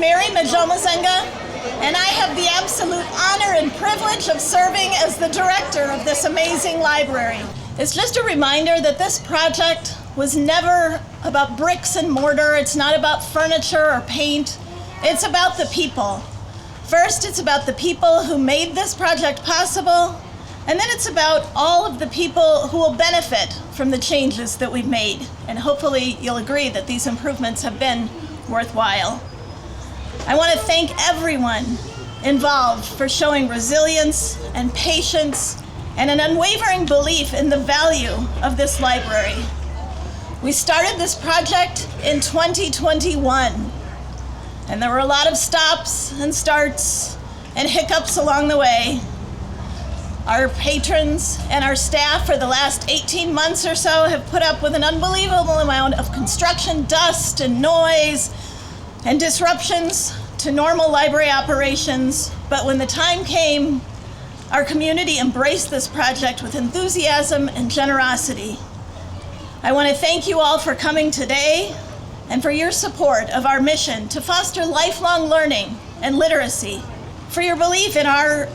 Mary Majomazenga, and I have the absolute honor and privilege of serving as the director of this amazing library. It's just a reminder that this project was never about bricks and mortar. It's not about furniture or paint. It's about the people. First, it's about the people who made this project possible, and then it's about all of the people who will benefit from the changes that we've made. And hopefully you'll agree that these improvements have been worthwhile. I want to thank everyone involved for showing resilience and patience and an unwavering belief in the value of this library. We started this project in 2021, and there were a lot of stops and starts and hiccups along the way. Our patrons and our staff for the last 18 months or so have put up with an unbelievable amount of construction dust and noise and disruptions to normal library operations. But when the time came, our community embraced this project with enthusiasm and generosity. I want to thank you all for coming today and for your support of our mission to foster lifelong learning and literacy, for your belief in our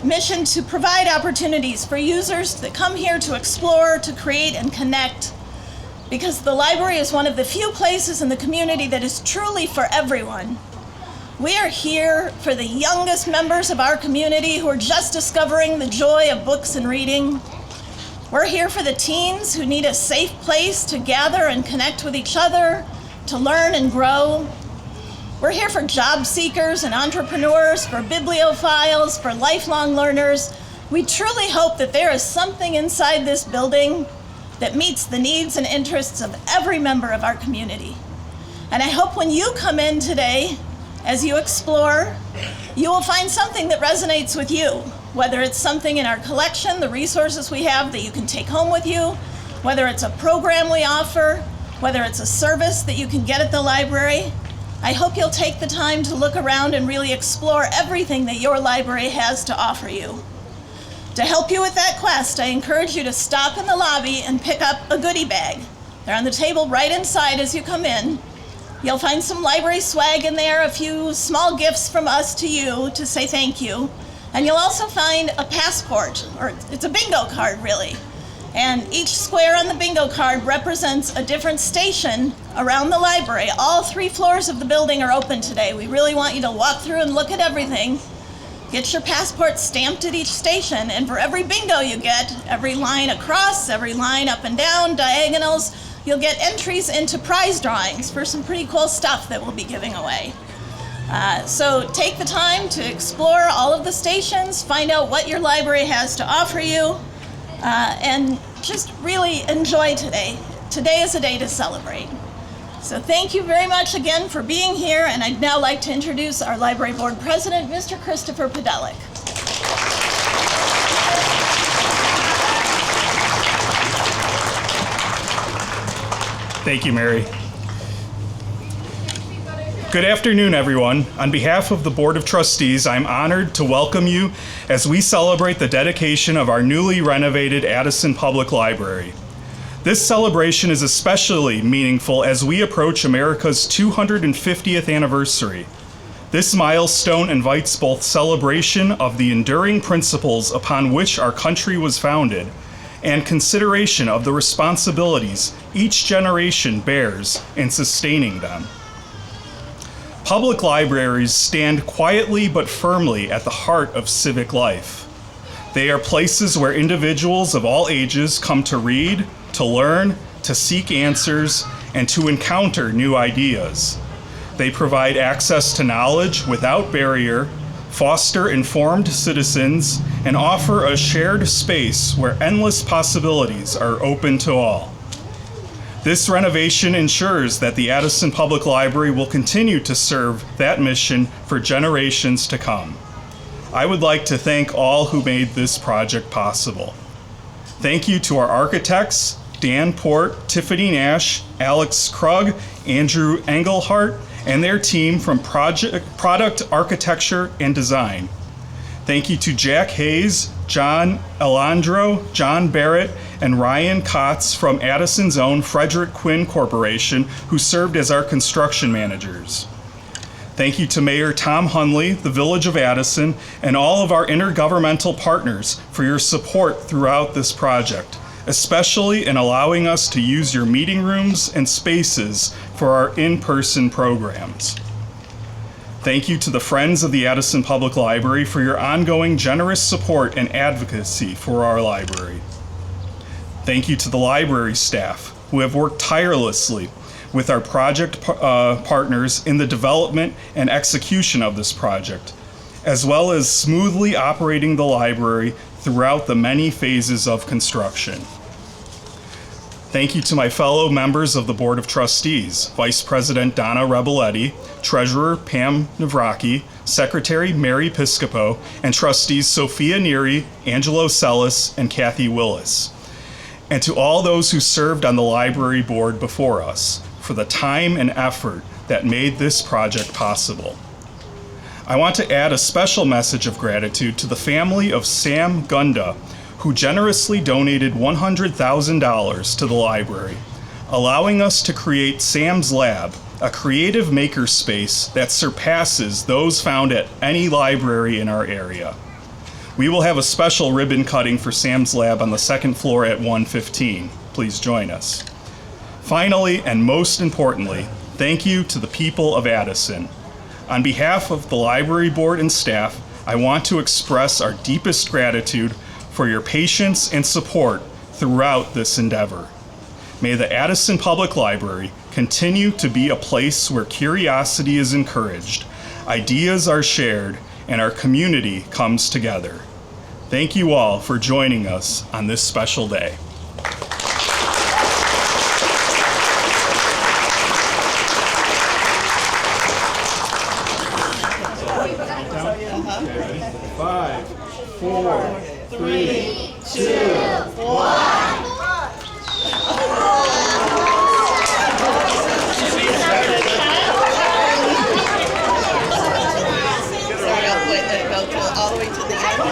mission to provide opportunities for users that come here to explore, to create, and connect, because the library is one of the few places in the community that is truly for everyone. We are here for the youngest members of our community who are just discovering the joy of books and reading. We're here for the teens who need a safe place to gather and connect with each other, to learn and grow. We're here for job seekers and entrepreneurs, for bibliophiles, for lifelong learners. We truly hope that there is something inside this building that meets the needs and interests of every member of our community. And I hope when you come in today, as you explore, you will find something that resonates with you, whether it's something in our collection, the resources we have that you can take home with you, whether it's a program we offer, whether it's a service that you can get at the library. I hope you'll take the time to look around and really explore everything that your library has to offer you. To help you with that quest, I encourage you to stop in the lobby and pick up a goodie bag. They're on the table right inside as you come in. You'll find some library swag in there, a few small gifts from us to you to say thank you. And you'll also find a passport, or it's a bingo card really. And each square on the bingo card represents a different station around the library. All 3 floors of the building are open today. We really want you to walk through and look at everything. Get your passport stamped at each station, and for every bingo you get, every line across, every line up and down, diagonals, you'll get entries into prize drawings for some pretty cool stuff that we'll be giving away. So take the time to explore all of the stations, find out what your library has to offer you, and just really enjoy today. Today is a day to celebrate. So thank you very much again for being here, and I'd now like to introduce our Library Board President, Mr. Christopher Podelic. Thank you, Mary. Good afternoon, everyone. On behalf of the Board of Trustees, I'm honored to welcome you as we celebrate the dedication of our newly renovated Addison Public Library. This celebration is especially meaningful as we approach America's 250th anniversary. This milestone invites both celebration of the enduring principles upon which our country was founded and consideration of the responsibilities each generation bears in sustaining them. Public libraries stand quietly but firmly at the heart of civic life. They are places where individuals of all ages come to read, to learn, to seek answers, and to encounter new ideas. They provide access to knowledge without barrier, foster informed citizens, and offer a shared space where endless possibilities are open to all. This renovation ensures that the Addison Public Library will continue to serve that mission for generations to come. I would like to thank all who made this project possible. Thank you to our architects, Dan Port, Tiffany Nash, Alex Krug, Andrew Engelhart, and their team from Product Architecture and Design. Thank you to Jack Hayes, John Elandro, John Barrett, and Ryan Kotz from Addison's own Frederick Quinn Corporation, who served as our construction managers. Thank you to Mayor Tom Hunley, the Village of Addison, and all of our intergovernmental partners for your support throughout this project, especially in allowing us to use your meeting rooms and spaces for our in-person programs. Thank you to the Friends of the Addison Public Library for your ongoing generous support and advocacy for our library. Thank you to the library staff who have worked tirelessly with our project partners in the development and execution of this project, as well as smoothly operating the library throughout the many phases of construction. Thank you to my fellow members of the Board of Trustees, Vice President Donna Rebelletti, Treasurer Pam Navraki, Secretary Mary Piscopo, and Trustees Sophia Neary, Angelo Sellis, and Kathy Willis. And to all those who served on the library board before us, for the time and effort that made this project possible. I want to add a special message of gratitude to the family of Sam Gunda, who generously donated $100,000 to the library, allowing us to create Sam's Lab, a creative makerspace that surpasses those found at any library in our area. We will have a special ribbon cutting for Sam's Lab on the second floor at 1:15. Please join us. Finally, and most importantly, thank you to the people of Addison. On behalf of the library board and staff, I want to express our deepest gratitude for your patience and support throughout this endeavor. May the Addison Public Library continue to be a place where curiosity is encouraged, ideas are shared, and our community comes together. Thank you all for joining us on this special day. Five, four, three, two, one. All the way to the end.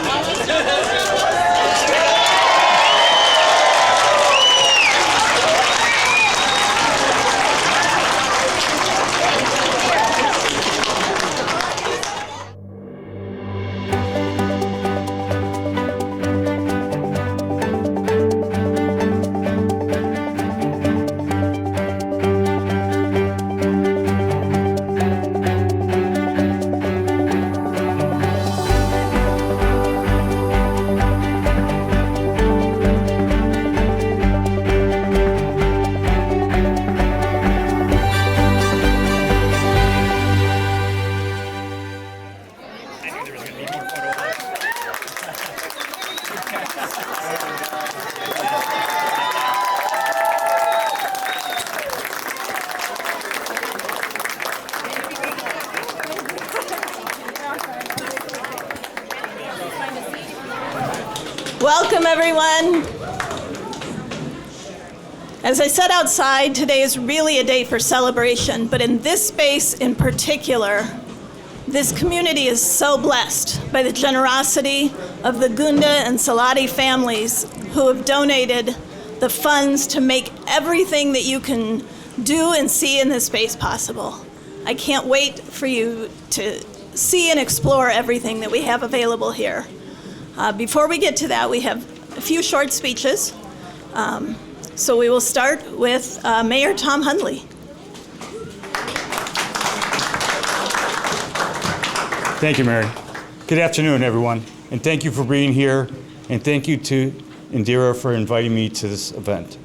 Welcome, everyone. As I said outside, today is really a day for celebration, but in this space in particular, this community is so blessed by the generosity of the Gunda and Salati families who have donated the funds to make everything that you can do and see in this space possible. I can't wait for you to see and explore everything that we have available here. Before we get to that, we have a few short speeches. So we will start with Mayor Tom Hunley. Thank you, Mary. Good afternoon, everyone, and thank you for being here, and thank you to Indira for inviting me to this event.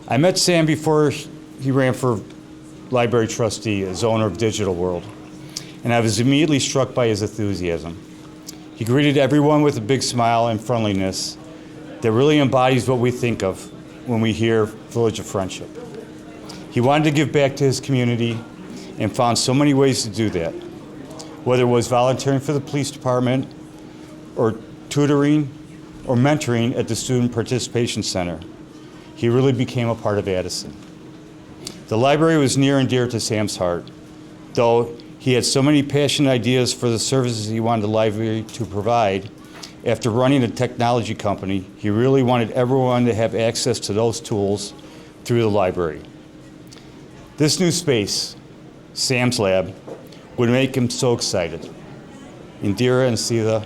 I met Sam before he ran for library trustee as owner of Digital World, and I was immediately struck by his enthusiasm. He greeted everyone with a big smile and friendliness that really embodies what we think of when we hear Village of Friendship. He wanted to give back to his community and found so many ways to do that, whether it was volunteering for the police department or tutoring or mentoring at the Student Participation Center. He really became a part of Addison. The library was near and dear to Sam's heart, though he had so many passionate ideas for the services he wanted the library to provide. After running a technology company, he really wanted everyone to have access to those tools through the library. This new space, Sam's Lab, would make him so excited. Indira and Sita,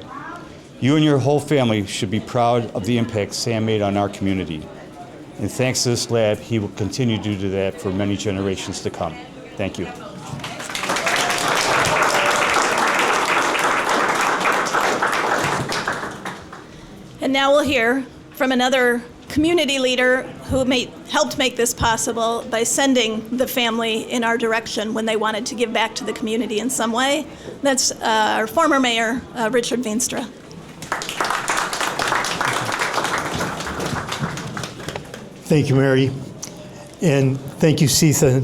you and your whole family should be proud of the impact Sam made on our community. And thanks to this lab, he will continue to do that for many generations to come. Thank you. And now we'll hear from another community leader who helped make this possible by sending the family in our direction when they wanted to give back to the community in some way. That's our former mayor, Richard Veenstra. Thank you, Mary. And thank you, Sita.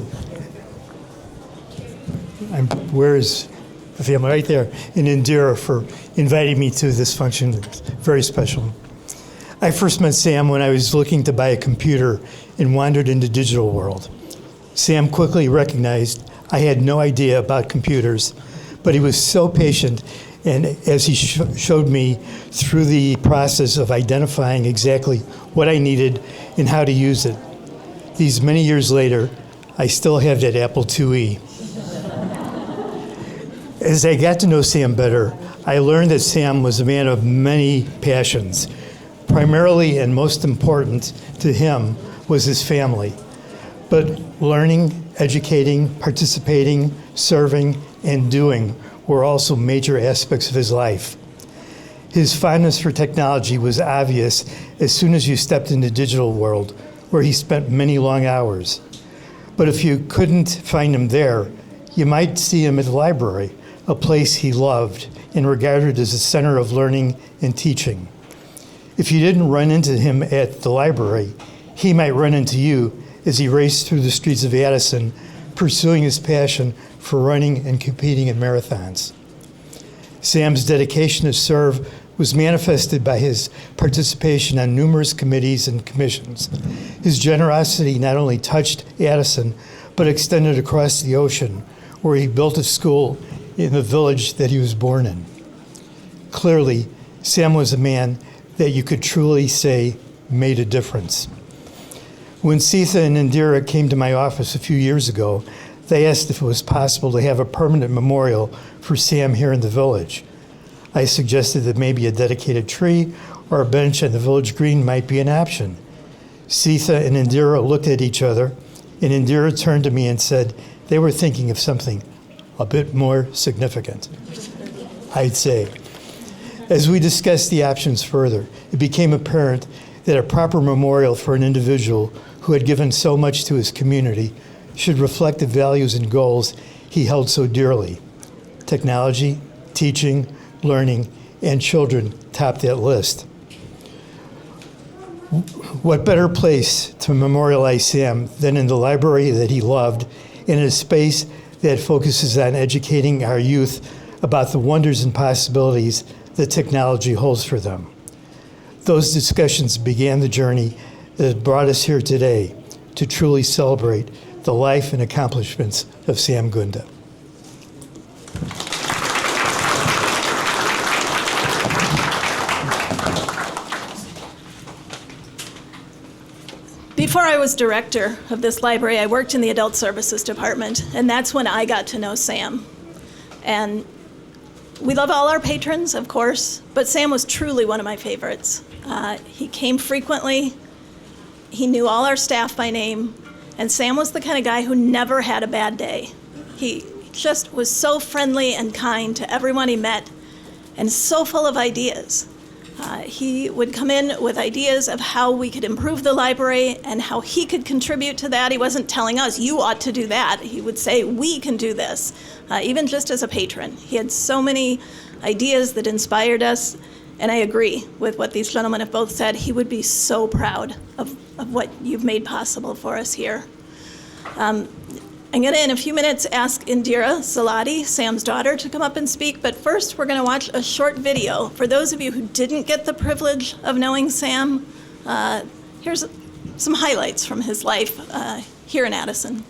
Where is the family? Right there. And Indira for inviting me to this function. It's very special. I first met Sam when I was looking to buy a computer and wandered into the digital world. Sam quickly recognized I had no idea about computers, but he was so patient, and as he showed me through the process of identifying exactly what I needed and how to use it. These many years later, I still have that Apple IIe. As I got to know Sam better, I learned that Sam was a man of many passions. Primarily and most important to him was his family. But learning, educating, participating, serving, and doing were also major aspects of his life. His fondness for technology was obvious as soon as you stepped into the digital world, where he spent many long hours. But if you couldn't find him there, you might see him at the library, a place he loved and regarded as a center of learning and teaching. If you didn't run into him at the library, he might run into you as he raced through the streets of Addison, pursuing his passion for running and competing in marathons. Sam's dedication to serve was manifested by his participation on numerous committees and commissions. His generosity not only touched Addison, but extended across the ocean, where he built a school in the village that he was born in. Clearly, Sam was a man that you could truly say made a difference. When Sita and Indira came to my office a few years ago, they asked if it was possible to have a permanent memorial for Sam here in the village. I suggested that maybe a dedicated tree or a bench on the village green might be an option. Sita and Indira looked at each other, and Indira turned to me and said they were thinking of something a bit more significant, I'd say. As we discussed the options further, it became apparent that a proper memorial for an individual who had given so much to his community should reflect the values and goals he held so dearly. Technology, teaching, learning, and children topped that list. What better place to memorialize Sam than in the library that he loved, in a space that focuses on educating our youth about the wonders and possibilities that technology holds for them. Those discussions began the journey that brought us here today to truly celebrate the life and accomplishments of Sam Gunda. Before I was director of this library, I worked in the Adult Services Department, and that's when I got to know Sam. And we love all our patrons, of course, but Sam was truly one of my favorites. He came frequently, he knew all our staff by name, and Sam was the kind of guy who never had a bad day. He just was so friendly and kind to everyone he met, and so full of ideas. He would come in with ideas of how we could improve the library and how he could contribute to that. He wasn't telling us, you ought to do that. He would say, we can do this, even just as a patron. He had so many ideas that inspired us, and I agree with what these gentlemen have both said. He would be so proud of what you've made possible for us here. I'm going to, in a few minutes, ask Indira Salati, Sam's daughter, to come up and speak, but first we're going to watch a short video. For those of you who didn't get the privilege of knowing Sam, here's some highlights from his life here in Addison.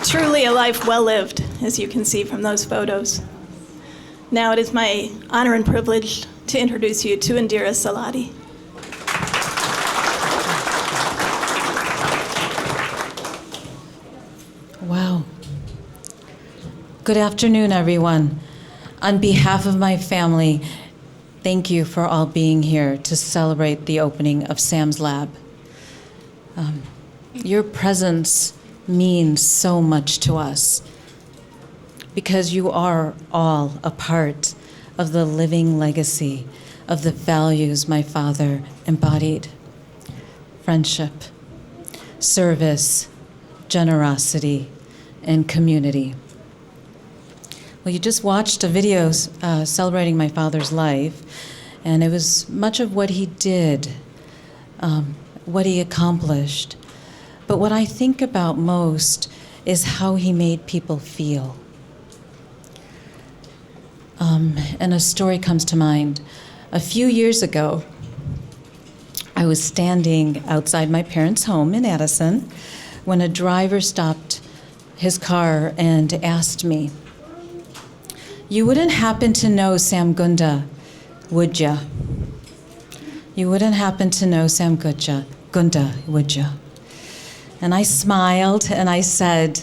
Truly a life well lived, as you can see from those photos. Now it is my honor and privilege to introduce you to Indira Salati. Wow. Good afternoon, everyone. On behalf of my family, thank you for all being here to celebrate the opening of Sam's Lab. Your presence means so much to us because you are all a part of the living legacy of the values my father embodied: friendship, service, generosity, and community. Well, you just watched a video celebrating my father's life, and it was much of what he did, what he accomplished. But what I think about most is how he made people feel. And a story comes to mind. A few years ago, I was standing outside my parents' home in Addison when a driver stopped his car and asked me, "You wouldn't happen to know Sam Gunda, would ya? You wouldn't happen to know Sam Gunda, would ya?" And I smiled and I said,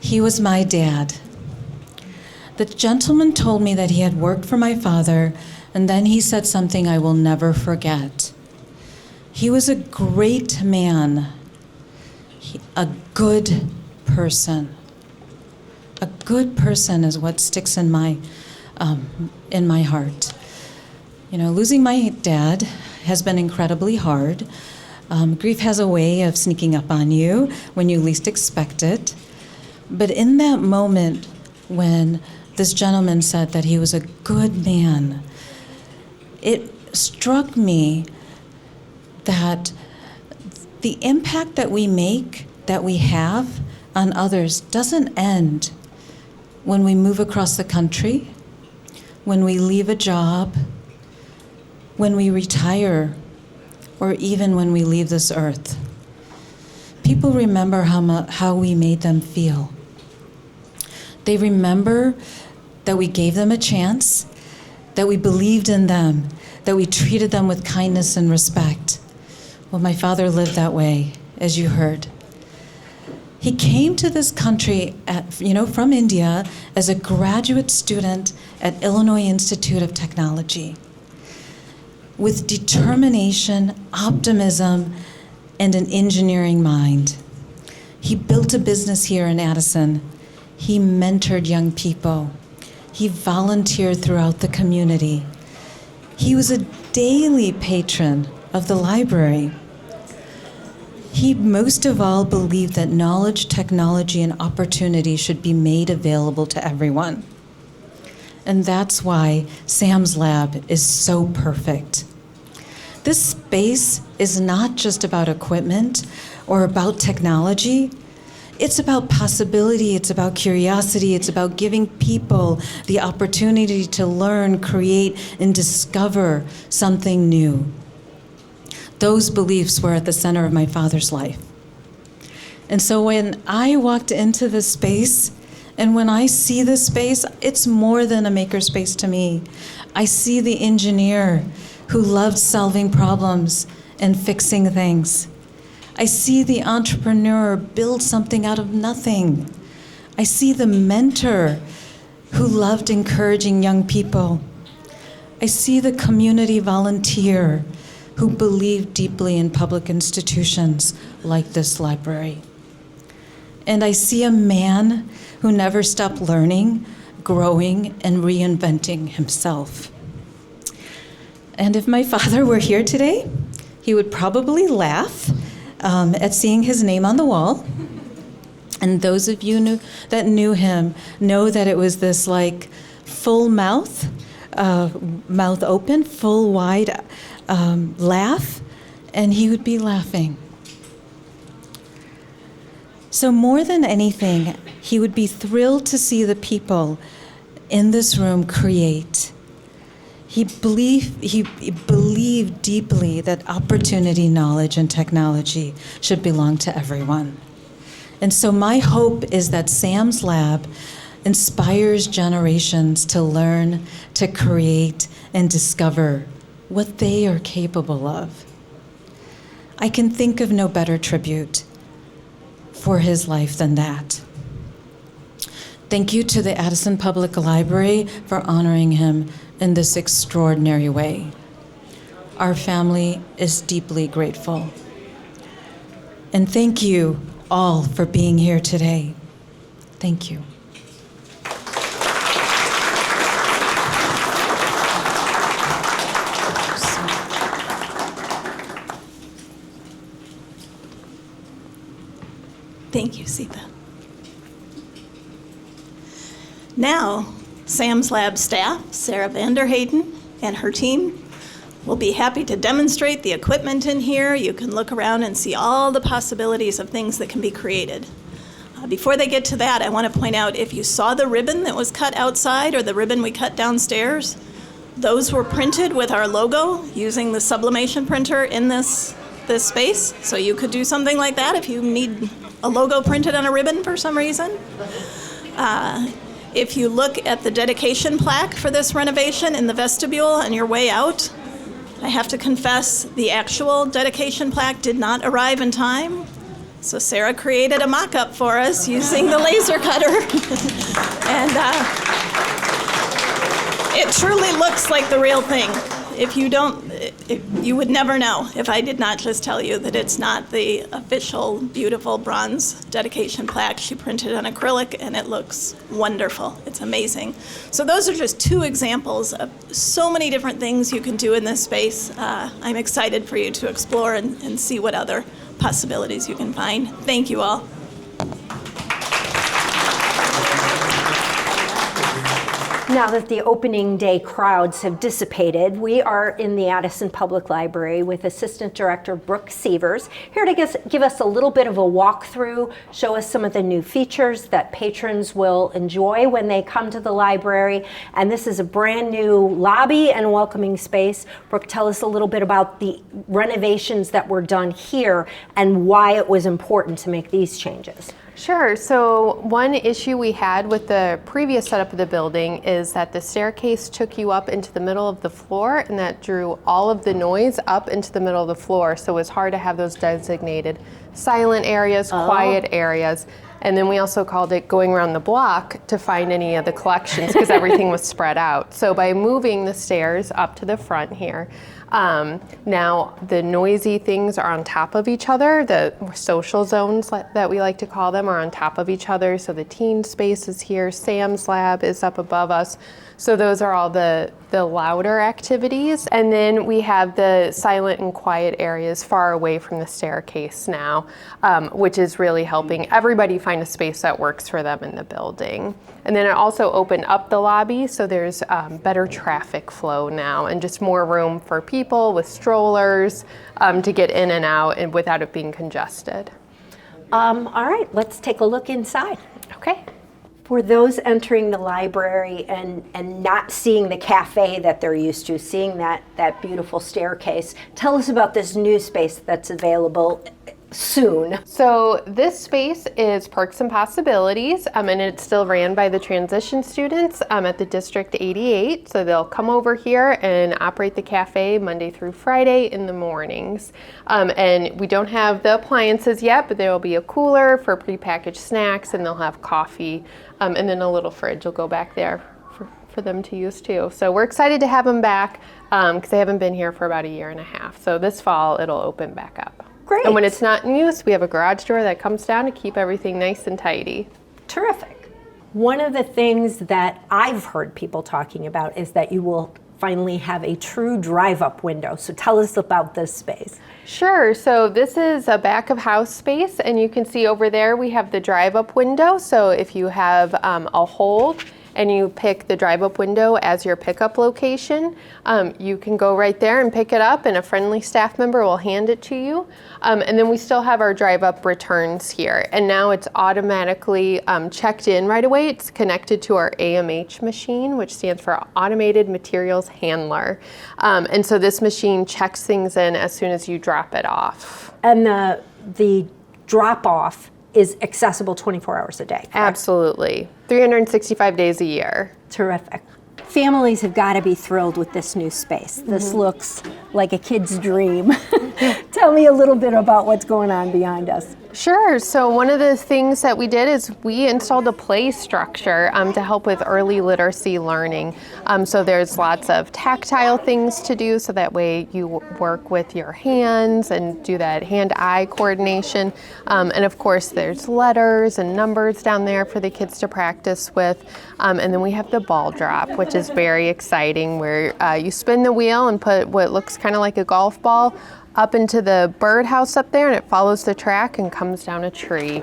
"He was my dad." The gentleman told me that he had worked for my father, and then he said something I will never forget. He was a great man, a good person. A good person is what sticks in my heart. You know, losing my dad has been incredibly hard. Grief has a way of sneaking up on you when you least expect it. But in that moment when this gentleman said that he was a good man, it struck me that the impact that we make, that we have on others, doesn't end when we move across the country, when we leave a job, when we retire, or even when we leave this earth. People remember how we made them feel. They remember that we gave them a chance, that we believed in them, that we treated them with kindness and respect. Well, my father lived that way, as you heard. He came to this country from India as a graduate student at Illinois Institute of Technology with determination, optimism, and an engineering mind. He built a business here in Addison. He mentored young people. He volunteered throughout the community. He was a daily patron of the library. He most of all believed that knowledge, technology, and opportunity should be made available to everyone. And that's why Sam's Lab is so perfect. This space is not just about equipment or about technology. It's about possibility, it's about curiosity, it's about giving people the opportunity to learn, create, and discover something new. Those beliefs were at the center of my father's life. And so when I walked into this space, and when I see this space, it's more than a makerspace to me. I see the engineer who loved solving problems and fixing things. I see the entrepreneur build something out of nothing. I see the mentor who loved encouraging young people. I see the community volunteer who believed deeply in public institutions like this library. And I see a man who never stopped learning, growing, and reinventing himself. And if my father were here today, he would probably laugh at seeing his name on the wall. And those of you that knew him know that it was this like full mouth open, full wide laugh, and he would be laughing. So more than anything, he would be thrilled to see the people in this room create. He believed deeply that opportunity, knowledge, and technology should belong to everyone. And so my hope is that Sam's Lab inspires generations to learn, to create, and discover what they are capable of. I can think of no better tribute for his life than that. Thank you to the Addison Public Library for honoring him in this extraordinary way. Our family is deeply grateful. And thank you all for being here today. Thank you. Thank you, Sita. Now, Sam's Lab staff, Sarah Vanderhayden and her team, will be happy to demonstrate the equipment in here. You can look around and see all the possibilities of things that can be created. Before they get to that, I want to point out, if you saw the ribbon that was cut outside or the ribbon we cut downstairs, those were printed with our logo using the sublimation printer in this space. So you could do something like that if you need a logo printed on a ribbon for some reason. If you look at the dedication plaque for this renovation in the vestibule on your way out, I have to confess the actual dedication plaque did not arrive in time. So Sarah created a mock-up for us using the laser cutter. And it truly looks like the real thing. If you don't, you would never know if I did not just tell you that it's not the official, beautiful bronze dedication plaque. She printed on acrylic, and it looks wonderful. It's amazing. So those are just two examples of so many different things you can do in this space. I'm excited for you to explore and see what other possibilities you can find. Thank you all. Now that the opening day crowds have dissipated, we are in the Addison Public Library with Assistant Director Brooke Sievers, here to give us a little bit of a walkthrough, show us some of the new features that patrons will enjoy when they come to the library. And this is a brand new lobby and welcoming space. Brooke, tell us a little bit about the renovations that were done here and why it was important to make these changes. Sure. So one issue we had with the previous setup of the building is that the staircase took you up into the middle of the floor, and that drew all of the noise up into the middle of the floor. So it was hard to have those designated silent areas, quiet areas. And then we also called it going around the block to find any of the collections because everything was spread out. So by moving the stairs up to the front here, now the noisy things are on top of each other. The social zones that we like to call them are on top of each other. So the teen space is here, Sam's Lab is up above us. So those are all the louder activities. And then we have the silent and quiet areas far away from the staircase now, which is really helping everybody find a space that works for them in the building. And then it also opened up the lobby, so there's better traffic flow now and just more room for people with strollers to get in and out and without it being congested. All right, let's take a look inside. Okay. For those entering the library and not seeing the cafe that they're used to, seeing that beautiful staircase, tell us about this new space that's available soon. So this space is Perks and Possibilities, and it's still ran by the transition students at the District 88. So they'll come over here and operate the cafe Monday through Friday in the mornings. And we don't have the appliances yet, but there will be a cooler for prepackaged snacks, and they'll have coffee, and then a little fridge will go back there for them to use too. So we're excited to have them back because they haven't been here for about 1.5 years. So this fall it'll open back up. Great. And when it's not in use, we have a garage door that comes down to keep everything nice and tidy. Terrific. One of the things that I've heard people talking about is that you will finally have a true drive-up window. So tell us about this space. Sure. So this is a back of house space, and you can see over there we have the drive-up window. So if you have a hold and you pick the drive-up window as your pickup location, you can go right there and pick it up, and a friendly staff member will hand it to you. And then we still have our drive-up returns here, and now it's automatically checked in right away. It's connected to our AMH machine, which stands for Automated Materials Handler. And so this machine checks things in as soon as you drop it off. And the drop-off is accessible 24 hours a day. Correct? Absolutely. 365 days a year. Terrific. Families have got to be thrilled with this new space. This looks like a kid's dream. Tell me a little bit about what's going on behind us. Sure. So one of the things that we did is we installed a play structure to help with early literacy learning. So there's lots of tactile things to do, so that way you work with your hands and do that hand-eye coordination. And of course there's letters and numbers down there for the kids to practice with. And then we have the ball drop, which is very exciting, where you spin the wheel and put what looks kind of like a golf ball up into the birdhouse up there, and it follows the track and comes down a tree.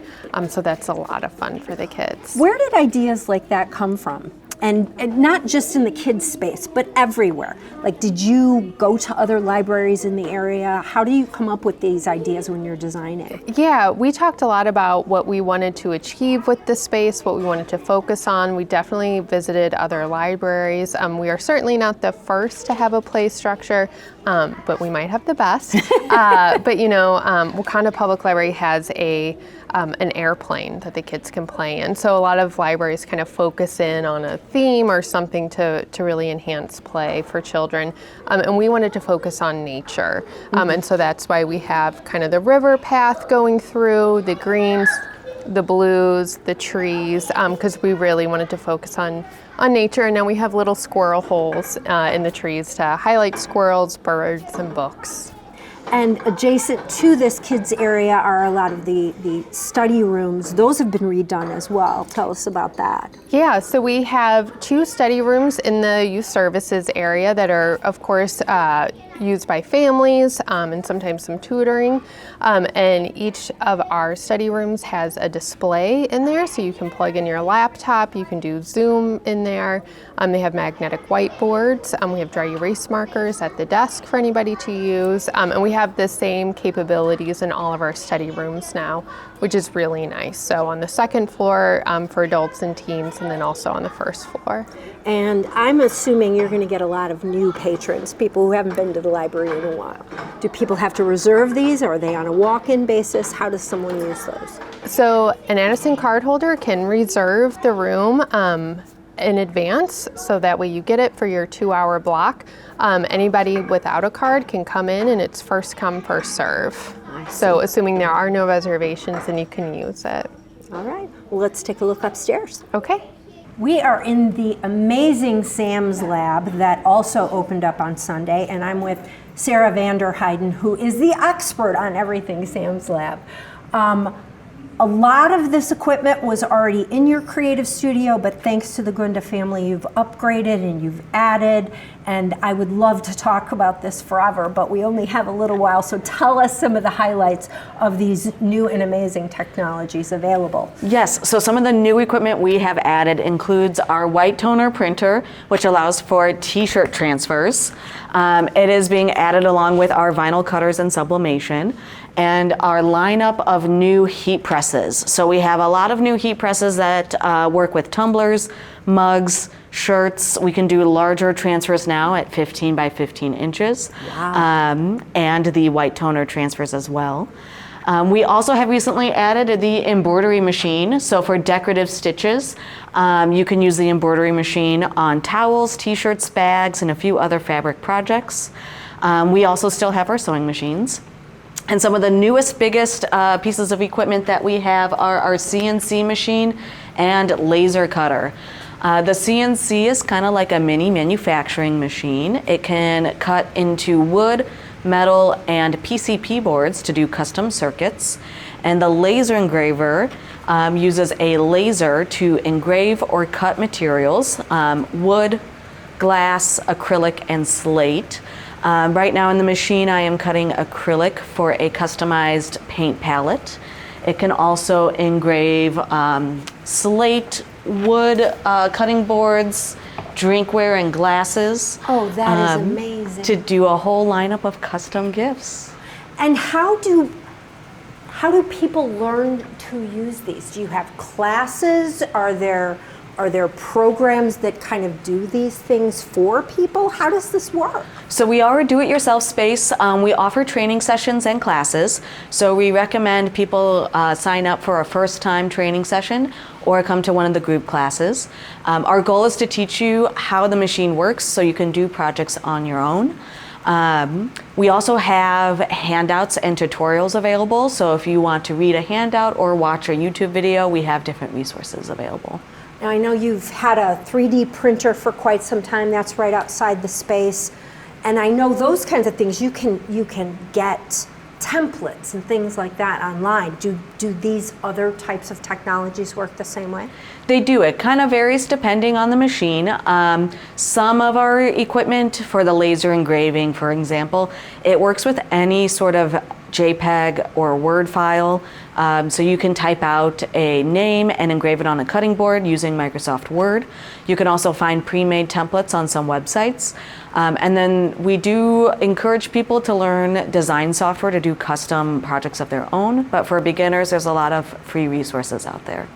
So that's a lot of fun for the kids. Where did ideas like that come from? And not just in the kids' space, but everywhere. Like, did you go to other libraries in the area? How do you come up with these ideas when you're designing? Yeah, we talked a lot about what we wanted to achieve with the space, what we wanted to focus on. We definitely visited other libraries. We are certainly not the first to have a play structure, but we might have the best. But you know, Wakanda Public Library has an airplane that the kids can play in. So a lot of libraries kind of focus in on a theme or something to really enhance play for children. And we wanted to focus on nature. And so that's why we have kind of the river path going through, the greens, the blues, the trees, because we really wanted to focus on nature. And now we have little squirrel holes in the trees to highlight squirrels, birds, and books. And adjacent to this kids area are a lot of the study rooms. Those have been redone as well. Tell us about that. Yeah, so we have 2 study rooms in the youth services area that are, of course, used by families and sometimes some tutoring. And each of our study rooms has a display in there, so you can plug in your laptop, you can do Zoom in there. They have magnetic whiteboards. We have dry erase markers at the desk for anybody to use. And we have the same capabilities in all of our study rooms now, which is really nice. So on the second floor for adults and teens, and then also on the first floor. And I'm assuming you're going to get a lot of new patrons, people who haven't been to the library in a while. Do people have to reserve these? Or are they on a walk-in basis? How does someone use those? So an Addison cardholder can reserve the room in advance, so that way you get it for your 2-hour block. Anybody without a card can come in, and it's first come, first serve. So assuming there are no reservations, then you can use it. All right, well, let's take a look upstairs. Okay. We are in the amazing Sam's Lab that also opened up on Sunday, and I'm with Sarah Vanderheiden, who is the expert on everything Sam's Lab. A lot of this equipment was already in your creative studio, but thanks to the Gunda family, you've upgraded and you've added, and I would love to talk about this forever, but we only have a little while, so tell us some of the highlights of these new and amazing technologies available. Yes, so some of the new equipment we have added includes our white toner printer, which allows for t-shirt transfers. It is being added along with our vinyl cutters and sublimation, and our lineup of new heat presses. So we have a lot of new heat presses that work with tumblers, mugs, shirts. We can do larger transfers now at 15 by 15 inches. Wow. And the white toner transfers as well. We also have recently added the embroidery machine. So for decorative stitches, you can use the embroidery machine on towels, t-shirts, bags, and a few other fabric projects. We also still have our sewing machines. And some of the newest, biggest pieces of equipment that we have are our CNC machine and laser cutter. The CNC is kind of like a mini manufacturing machine. It can cut into wood, metal, and PCP boards to do custom circuits. And the laser engraver uses a laser to engrave or cut materials, wood, glass, acrylic, and slate. Right now in the machine, I am cutting acrylic for a customized paint palette. It can also engrave slate, wood, cutting boards, drinkware, and glasses. Oh, that is amazing. To do a whole lineup of custom gifts. And how do people learn to use these? Do you have classes? Are there Are there programs that kind of do these things for people? How does this work? So we are a do-it-yourself space. We offer training sessions and classes. So we recommend people sign up for a first-time training session or come to one of the group classes. Our goal is to teach you how the machine works so you can do projects on your own. We also have handouts and tutorials available. So if you want to read a handout or watch a YouTube video, we have different resources available. Now, I know you've had a 3D printer for quite some time. That's right outside the space. And I know those kinds of things, you can get templates and things like that online. Do these other types of technologies work the same way? They do. It kind of varies depending on the machine. Some of our equipment for the laser engraving, for example, it works with any sort of JPEG or Word file. So you can type out a name and engrave it on a cutting board using Microsoft Word. You can also find pre-made templates on some websites. And then we do encourage people to learn design software to do custom projects of their own. But for beginners, there's a lot of free resources out there.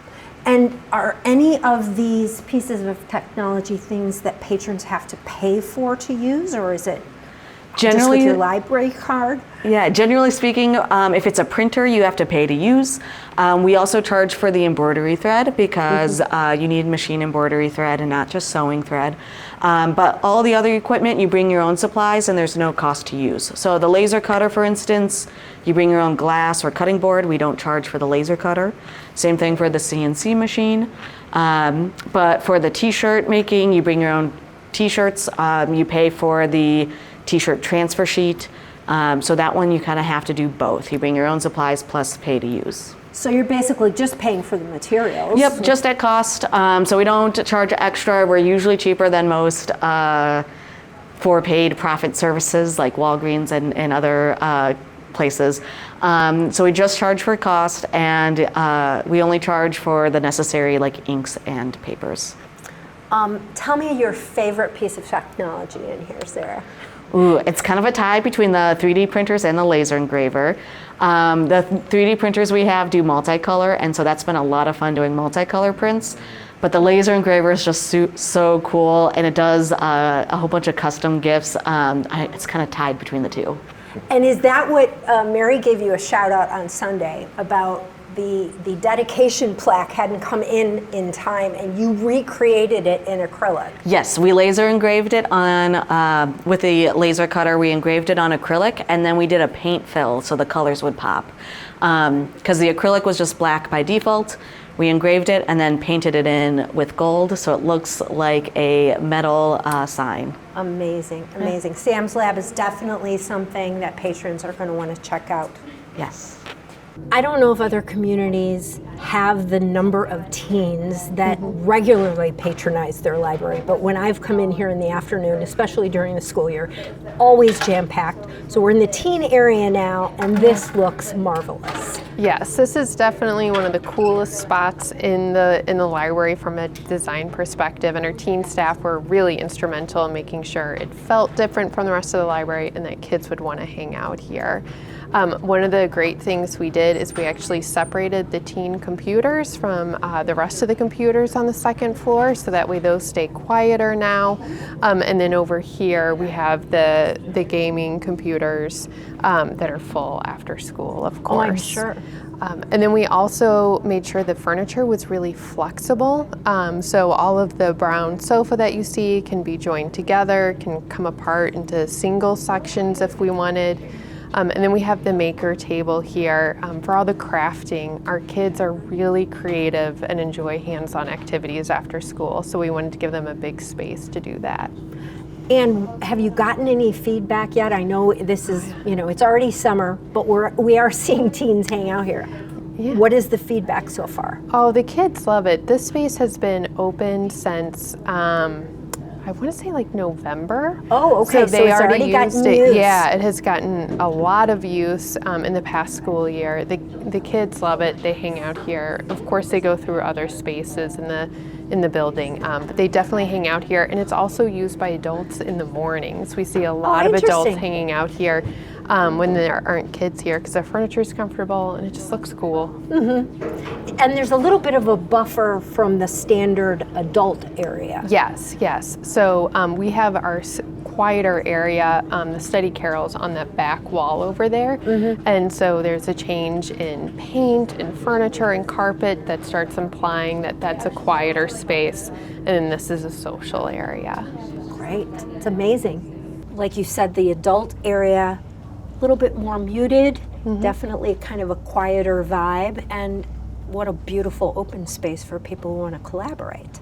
And are any of these pieces of technology things that patrons have to pay for to use, or is it just with your library card? Yeah, generally speaking, if it's a printer, you have to pay to use. We also charge for the embroidery thread because you need machine embroidery thread and not just sewing thread. But all the other equipment, you bring your own supplies and there's no cost to use. So the laser cutter, for instance, you bring your own glass or cutting board. We don't charge for the laser cutter. Same thing for the CNC machine. But for the t-shirt making, you bring your own t-shirts. You pay for the t-shirt transfer sheet. So that one you kind of have to do both. You bring your own supplies plus pay to use. So you're basically just paying for the materials? Yep, just at cost. So we don't charge extra. We're usually cheaper than most for paid profit services like Walgreens and other places. So we just charge for cost, and we only charge for the necessary like inks and papers. Tell me your favorite piece of technology in here, Sarah. Ooh, it's kind of a tie between the 3D printers and the laser engraver. The 3D printers we have do multicolor, and so that's been a lot of fun doing multicolor prints. But the laser engraver is just so cool, and it does a whole bunch of custom gifts. It's kind of tied between the two. And is that what Mary gave you a shout out on Sunday about the dedication plaque hadn't come in time and you recreated it in acrylic? Yes, we laser engraved it on, with the laser cutter, we engraved it on acrylic, and then we did a paint fill so the colors would pop. Because the acrylic was just black by default, we engraved it and then painted it in with gold so it looks like a metal sign. Amazing, amazing. Sam's Lab is definitely something that patrons are going to want to check out. Yes. I don't know if other communities have the number of teens that regularly patronize their library, but when I've come in here in the afternoon, especially during the school year, always jam-packed. So we're in the teen area now, and this looks marvelous. Yes, this is definitely one of the coolest spots in the library from a design perspective, and our teen staff were really instrumental in making sure it felt different from the rest of the library and that kids would want to hang out here. One of the great things we did is we actually separated the teen computers from the rest of the computers on the second floor, so that way those stay quieter now. And then over here we have the gaming computers that are full after school, of course. Oh, I'm sure. And then we also made sure the furniture was really flexible. So all of the brown sofa that you see can be joined together, can come apart into single sections if we wanted. And then we have the maker table here for all the crafting. Our kids are really creative and enjoy hands-on activities after school, so we wanted to give them a big space to do that. And have you gotten any feedback yet? I know this is, it's already summer, but we are seeing teens hang out here. Yeah. What is the feedback so far? Oh, the kids love it. This space has been open since I want to say like November. Oh, okay. So they already gotten used it. use. Yeah, it has gotten a lot of use in the past school year. The kids love it. They hang out here. Of course, they go through other spaces in the building, but they definitely hang out here. And it's also used by adults in the mornings. We see a lot of adults hanging out here when there aren't kids here, because the furniture is comfortable and it just looks cool. And there's a little bit of a buffer from the standard adult area. Yes, yes. So we have our quieter area, the study carrels on that back wall over there. And so there's a change in paint and furniture and carpet that starts implying that that's a quieter space. And then this is a social area. Great, it's amazing. Like you said, the adult area, a little bit more muted, definitely kind of a quieter vibe, and what a beautiful open space for people who want to collaborate.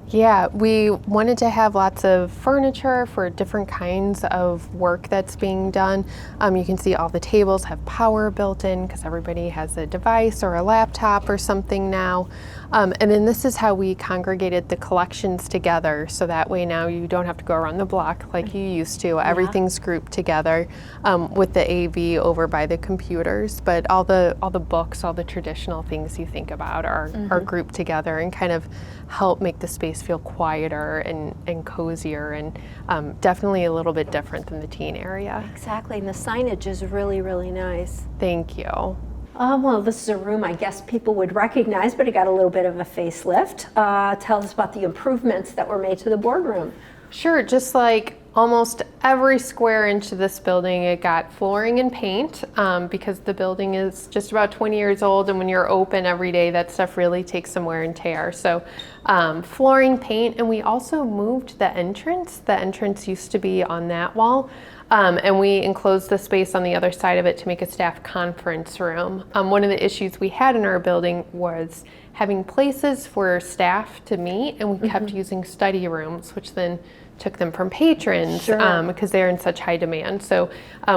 Yeah, we wanted to have lots of furniture for different kinds of work that's being done. You can see all the tables have power built in because everybody has a device or a laptop or something now. And then this is how we congregated the collections together, so that way now you don't have to go around the block like you used to. Everything's grouped together with the AV over by the computers, but all the books, all the traditional things you think about are grouped together and kind of help make the space feel quieter and cozier, and definitely a little bit different than the teen area. Exactly, and the signage is really, really nice. Thank you. Well, this is a room I guess people would recognize, but it got a little bit of a facelift. Tell us about the improvements that were made to the boardroom. Sure, just like almost every square inch of this building, it got flooring and paint because the building is just about 20 years old, and when you're open every day, that stuff really takes some wear and tear. So flooring, paint, and we also moved the entrance. The entrance used to be on that wall. And we enclosed the space on the other side of it to make a staff conference room. One of the issues we had in our building was having places for staff to meet, and we kept using study rooms, which then took them from patrons because they're in such high demand. So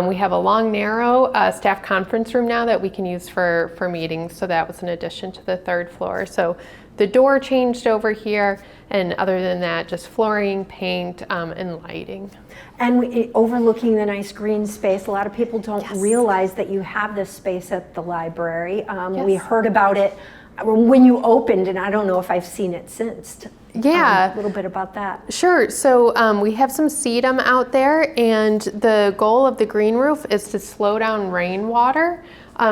we have a long, narrow staff conference room now that we can use for meetings. So that was an addition to the third floor. So the door changed over here, and other than that, just flooring, paint, and lighting. And overlooking the nice green space, a lot of people don't realize that you have this space at the library. We heard about it when you opened, and I don't know if I've seen it since. Yeah. A little bit about that. Sure. So we have some sedum out there, and the goal of the green roof is to slow down rainwater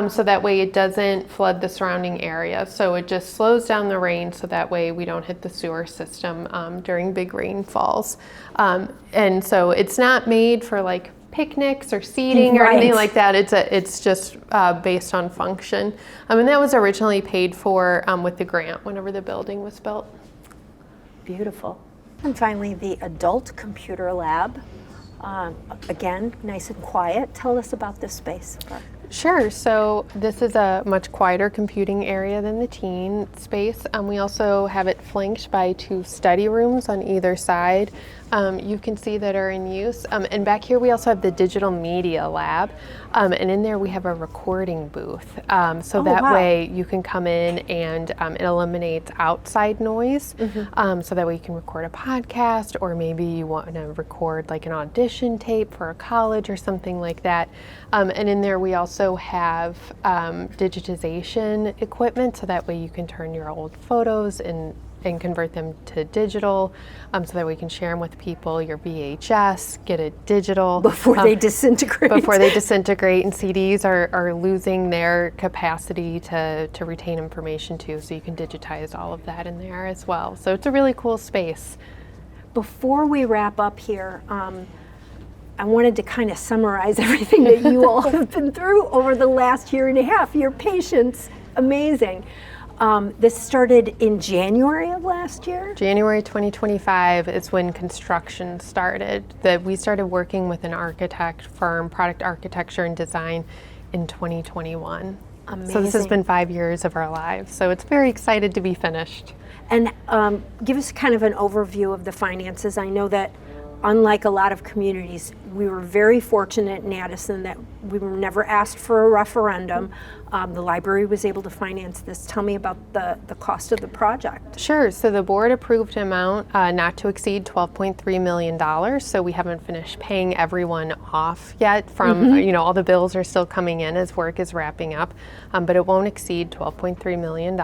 so that way it doesn't flood the surrounding area. So it just slows down the rain so that way we don't hit the sewer system during big rainfalls. And so it's not made for like picnics or seating or anything like that. It's just based on function. And that was originally paid for with the grant whenever the building was built. Beautiful. And finally, the adult computer lab. Again, nice and quiet. Tell us about this space. Sure. So this is a much quieter computing area than the teen space. We also have it flanked by 2 study rooms on either side. You can see that are in use. And back here we also have the digital media lab. And in there we have a recording booth. So that way you can come in and it eliminates outside noise. So that way you can record a podcast, or maybe you want to record like an audition tape for a college or something like that. And in there we also have digitization equipment, so that way you can turn your old photos and convert them to digital, so that we can share them with people. Your VHS, get it digital. Before they disintegrate. Before they disintegrate, and CDs are losing their capacity to retain information too, so you can digitize all of that in there as well. So it's a really cool space. Before we wrap up here, I wanted to kind of summarize everything that you all have been through over the last year and a half. Your patience, amazing. This started in January of last year? January 2025 is when construction started. We started working with an architect firm, Product Architecture and Design, in 2021. Amazing. So this has been 5 years of our lives. So it's very excited to be finished. And give us kind of an overview of the finances. I know that unlike a lot of communities, we were very fortunate in Addison that we were never asked for a referendum. The library was able to finance this. Tell me about the cost of the project. Sure. So the board approved an amount not to exceed $12.3 million. So we haven't finished paying everyone off yet from, all the bills are still coming in as work is wrapping up, but it won't exceed $12.3 million.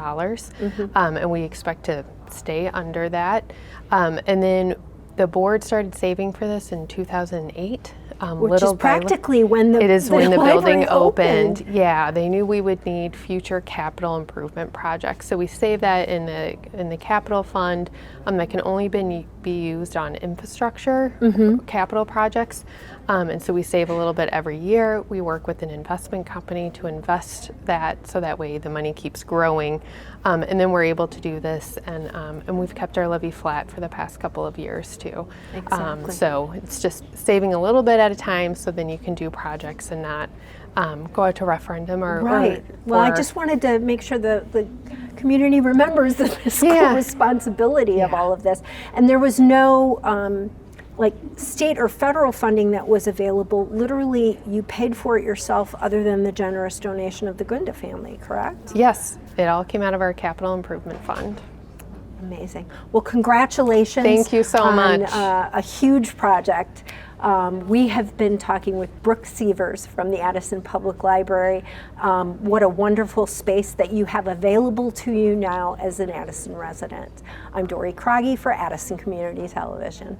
And we expect to stay under that. And then the board started saving for this in 2008. Which is little by practically when it is when the building library opened. Yeah, they knew we would need future capital improvement projects, so we saved that in the capital fund that can only be used on infrastructure capital projects. And so we save a little bit every year. We work with an investment company to invest that, so that way the money keeps growing, and then we're able to do this. And we've kept our levy flat for the past couple of years too. Exactly. So it's just saving a little bit at a time, so then you can do projects and not go out to referendum or Right. Well, I just wanted to make sure the community remembers the fiscal responsibility of all of this. And there was no like state or federal funding that was available. Literally, you paid for it yourself, other than the generous donation of the Gunda family, correct? Yes, it all came out of our capital improvement fund. Amazing. Well, congratulations. Thank you so on, much. A huge project. We have been talking with Brooke Sievers from the Addison Public Library. What a wonderful space that you have available to you now as an Addison resident. I'm Dory Croggy for Addison Community Television.